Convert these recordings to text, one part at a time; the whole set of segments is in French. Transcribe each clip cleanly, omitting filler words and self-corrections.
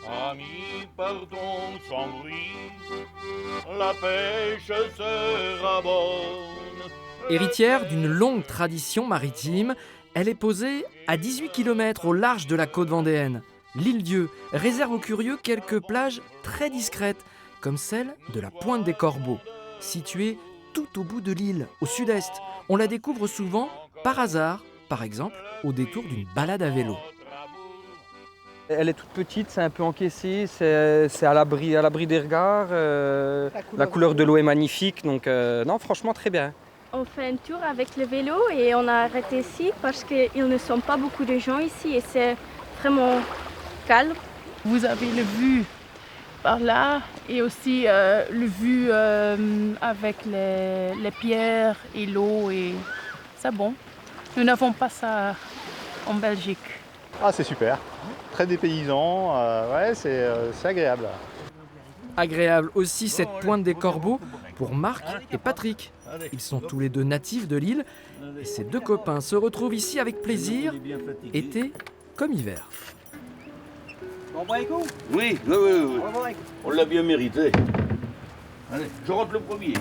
Amis, partons sans bruit, la pêche sera bonne. Héritière d'une longue tradition maritime, elle est posée à 18 km au large de la côte vendéenne. L'île-Dieu réserve aux curieux quelques plages très discrètes, comme celle de la Pointe des Corbeaux, située tout au bout de l'île, au sud-est. On la découvre souvent par hasard, par exemple au détour d'une balade à vélo. Elle est toute petite, c'est un peu encaissé, c'est à l'abri des regards. La couleur de l'eau est magnifique, donc non, franchement très bien. On fait un tour avec le vélo et on a arrêté ici parce qu'il ne sont pas beaucoup de gens ici et c'est vraiment calme. Vous avez le vue par là et aussi le vue avec les pierres et l'eau et c'est bon. Nous n'avons pas ça en Belgique. Ah, c'est super, très dépaysant, ouais, c'est agréable. Agréable aussi cette Pointe des Corbeaux pour Marc et Patrick. Ils sont tous les deux natifs de l'île et ces deux copains se retrouvent ici avec plaisir, été comme hiver. Oui, oui, oui, oui. On l'a bien mérité. Allez, je rentre le premier.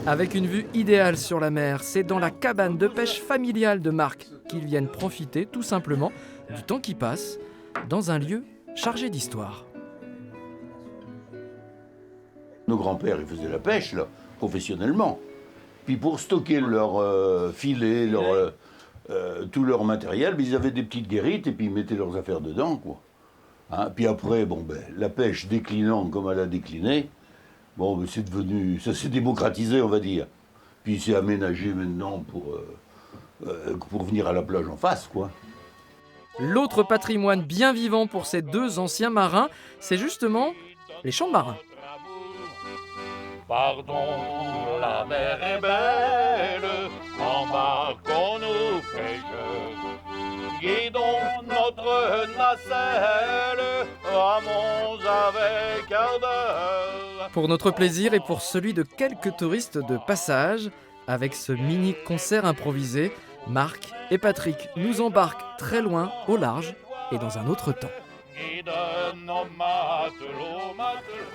Avec une vue idéale sur la mer, c'est dans la cabane de pêche familiale de Marc qu'ils viennent profiter tout simplement du temps qui passe dans un lieu chargé d'histoire. Nos grands-pères, ils faisaient la pêche, là, professionnellement. Puis pour stocker leur filet, tout leur matériel, ils avaient des petites guérites et puis ils mettaient leurs affaires dedans, quoi. Hein, puis après, bon, la pêche déclinant comme elle a décliné, bon, c'est devenu, ça s'est démocratisé, on va dire. Puis c'est aménagé maintenant pour venir à la plage en face, quoi. L'autre patrimoine bien vivant pour ces deux anciens marins, c'est justement les chants marins. Pardon, la mer est belle, embarquons-nous pêcheurs, guidons notre nacelle, ramons avec ardeur. Pour notre plaisir et pour celui de quelques touristes de passage, avec ce mini concert improvisé, Marc et Patrick nous embarquent très loin, au large et dans un autre temps. Guide nos matelots, matelots.